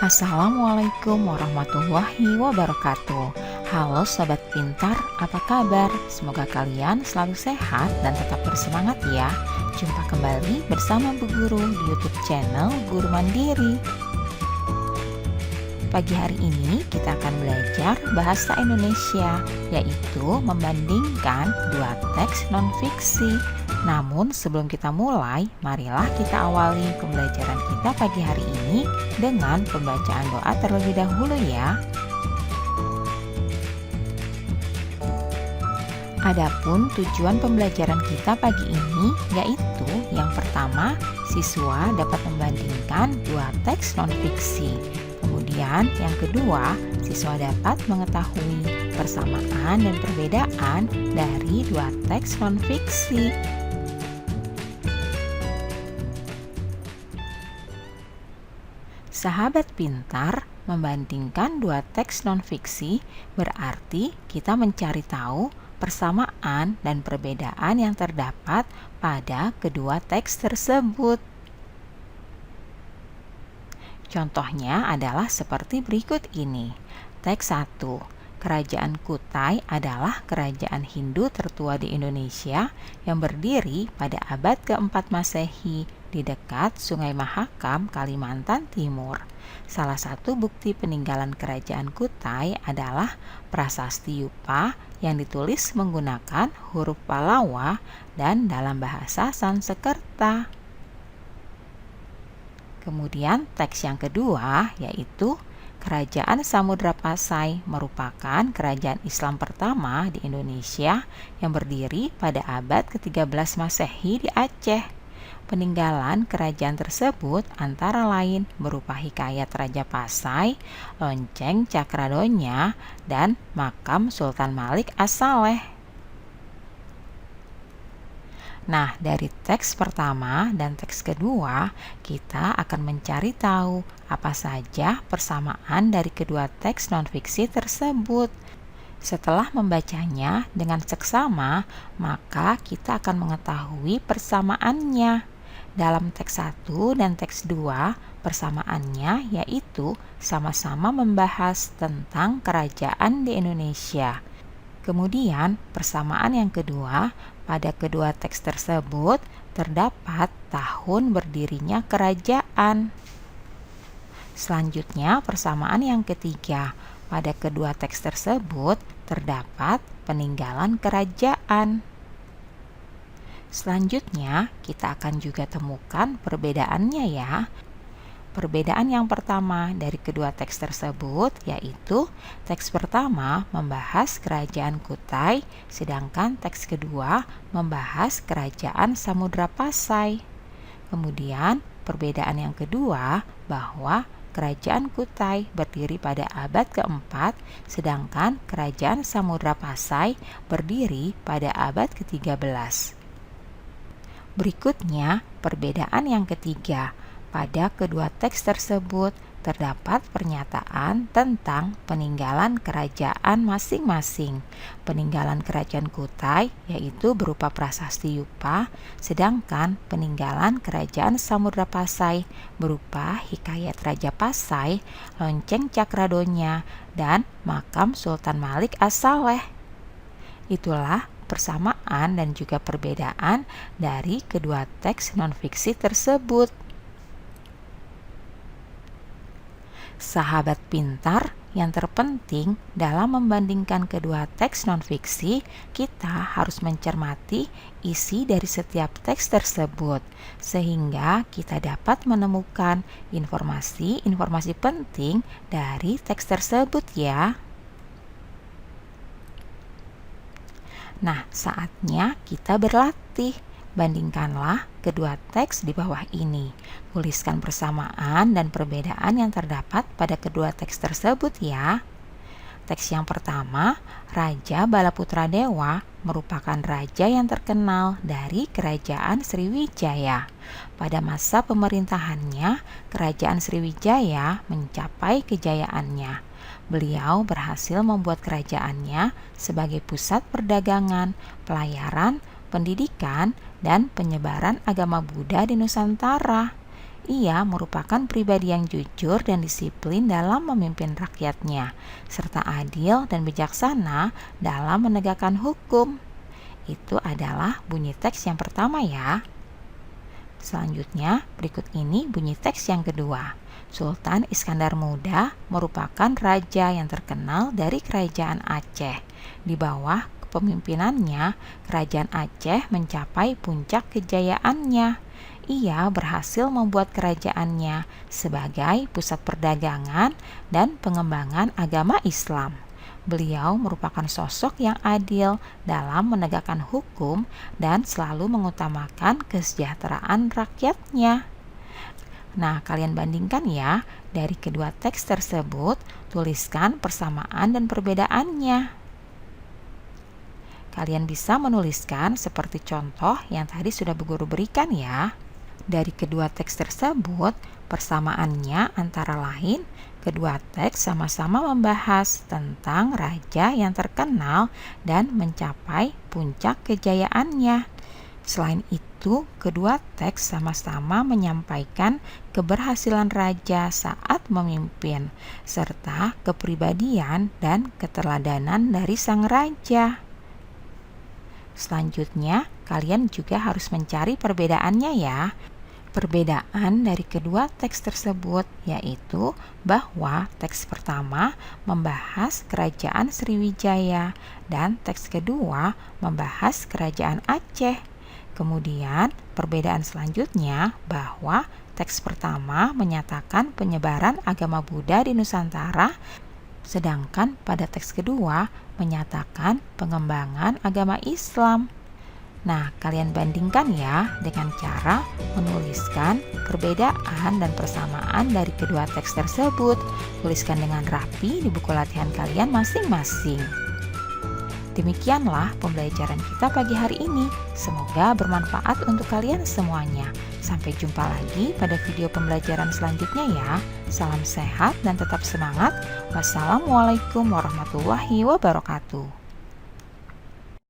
Assalamualaikum warahmatullahi wabarakatuh. Halo Sobat Pintar, apa kabar? Semoga kalian selalu sehat dan tetap bersemangat ya. Jumpa kembali bersama Bu Guru di YouTube channel Guru Mandiri. Pagi hari ini kita akan belajar bahasa Indonesia, yaitu membandingkan dua teks non-fiksi. Namun sebelum kita mulai, marilah kita awali pembelajaran kita pagi hari ini dengan pembacaan doa terlebih dahulu ya. Adapun tujuan pembelajaran kita pagi ini yaitu yang pertama, siswa dapat membandingkan dua teks non-fiksi. Kemudian yang kedua, siswa dapat mengetahui persamaan dan perbedaan dari dua teks non-fiksi. Sahabat pintar, membandingkan dua teks non-fiksi berarti kita mencari tahu persamaan dan perbedaan yang terdapat pada kedua teks tersebut. Contohnya adalah seperti berikut ini. Teks 1. Kerajaan Kutai adalah kerajaan Hindu tertua di Indonesia yang berdiri pada abad ke-4 Masehi di dekat Sungai Mahakam, Kalimantan Timur. Salah satu bukti peninggalan kerajaan Kutai adalah prasasti Yupa yang ditulis menggunakan huruf Palawa dan dalam bahasa Sanskerta. Kemudian teks yang kedua yaitu Kerajaan Samudra Pasai merupakan kerajaan Islam pertama di Indonesia yang berdiri pada abad ke-13 Masehi di Aceh. Peninggalan kerajaan tersebut antara lain berupa hikayat Raja Pasai, lonceng Cakradonya, dan makam Sultan Malik As-Saleh. Nah, dari teks pertama dan teks kedua, kita akan mencari tahu apa saja persamaan dari kedua teks non-fiksi tersebut. Setelah membacanya dengan seksama, maka kita akan mengetahui persamaannya. Dalam teks 1 dan teks 2, persamaannya yaitu sama-sama membahas tentang kerajaan di Indonesia. Kemudian, persamaan yang kedua, pada kedua teks tersebut terdapat tahun berdirinya kerajaan. Selanjutnya, persamaan yang ketiga, pada kedua teks tersebut terdapat peninggalan kerajaan. Selanjutnya, kita akan juga temukan perbedaannya ya. Perbedaan yang pertama dari kedua teks tersebut yaitu teks pertama membahas kerajaan Kutai, sedangkan teks kedua membahas kerajaan Samudra Pasai. Kemudian perbedaan yang kedua bahwa kerajaan Kutai berdiri pada abad keempat, sedangkan kerajaan Samudra Pasai berdiri pada abad ke-13. Berikutnya perbedaan yang ketiga. Pada kedua teks tersebut terdapat pernyataan tentang peninggalan kerajaan masing-masing. Peninggalan kerajaan Kutai yaitu berupa prasasti Yupa, sedangkan peninggalan kerajaan Samudra Pasai berupa hikayat Raja Pasai, lonceng Cakradonya, dan makam Sultan Malik As-Saleh. Itulah persamaan dan juga perbedaan dari kedua teks non-fiksi tersebut. Sahabat pintar, yang terpenting dalam membandingkan kedua teks non-fiksi, kita harus mencermati isi dari setiap teks tersebut, sehingga kita dapat menemukan informasi-informasi penting dari teks tersebut ya. Nah, saatnya kita berlatih. Bandingkanlah kedua teks di bawah ini. Tuliskan persamaan dan perbedaan yang terdapat pada kedua teks tersebut ya. Teks yang pertama, Raja Balaputradewa merupakan raja yang terkenal dari Kerajaan Sriwijaya. Pada masa pemerintahannya, Kerajaan Sriwijaya mencapai kejayaannya. Beliau berhasil membuat kerajaannya sebagai pusat perdagangan, pelayaran, pendidikan, dan penyebaran agama Buddha di Nusantara. Ia merupakan pribadi yang jujur dan disiplin dalam memimpin rakyatnya, serta adil dan bijaksana dalam menegakkan hukum. Itu adalah bunyi teks yang pertama ya. Selanjutnya, berikut ini bunyi teks yang kedua. Sultan Iskandar Muda merupakan raja yang terkenal dari Kerajaan Aceh. Di bawah kepemimpinannya, Kerajaan Aceh mencapai puncak kejayaannya. Ia berhasil membuat kerajaannya sebagai pusat perdagangan dan pengembangan agama Islam. Beliau merupakan sosok yang adil dalam menegakkan hukum dan selalu mengutamakan kesejahteraan rakyatnya. Nah, kalian bandingkan ya, dari kedua teks tersebut, tuliskan persamaan dan perbedaannya. Kalian bisa menuliskan seperti contoh yang tadi sudah Bu Guru berikan ya. Dari kedua teks tersebut, persamaannya antara lain, kedua teks sama-sama membahas tentang raja yang terkenal dan mencapai puncak kejayaannya. Selain itu, kedua teks sama-sama menyampaikan keberhasilan raja saat memimpin, serta kepribadian dan keteladanan dari sang raja. Selanjutnya, kalian juga harus mencari perbedaannya ya. Perbedaan dari kedua teks tersebut yaitu bahwa teks pertama membahas kerajaan Sriwijaya dan teks kedua membahas kerajaan Aceh. Kemudian perbedaan selanjutnya bahwa teks pertama menyatakan penyebaran agama Buddha di Nusantara, sedangkan pada teks kedua menyatakan pengembangan agama Islam. Nah, kalian bandingkan ya dengan cara menuliskan perbedaan dan persamaan dari kedua teks tersebut. Tuliskan dengan rapi di buku latihan kalian masing-masing. Demikianlah pembelajaran kita pagi hari ini. Semoga bermanfaat untuk kalian semuanya. Sampai jumpa lagi pada video pembelajaran selanjutnya ya. Salam sehat dan tetap semangat. Wassalamualaikum warahmatullahi wabarakatuh.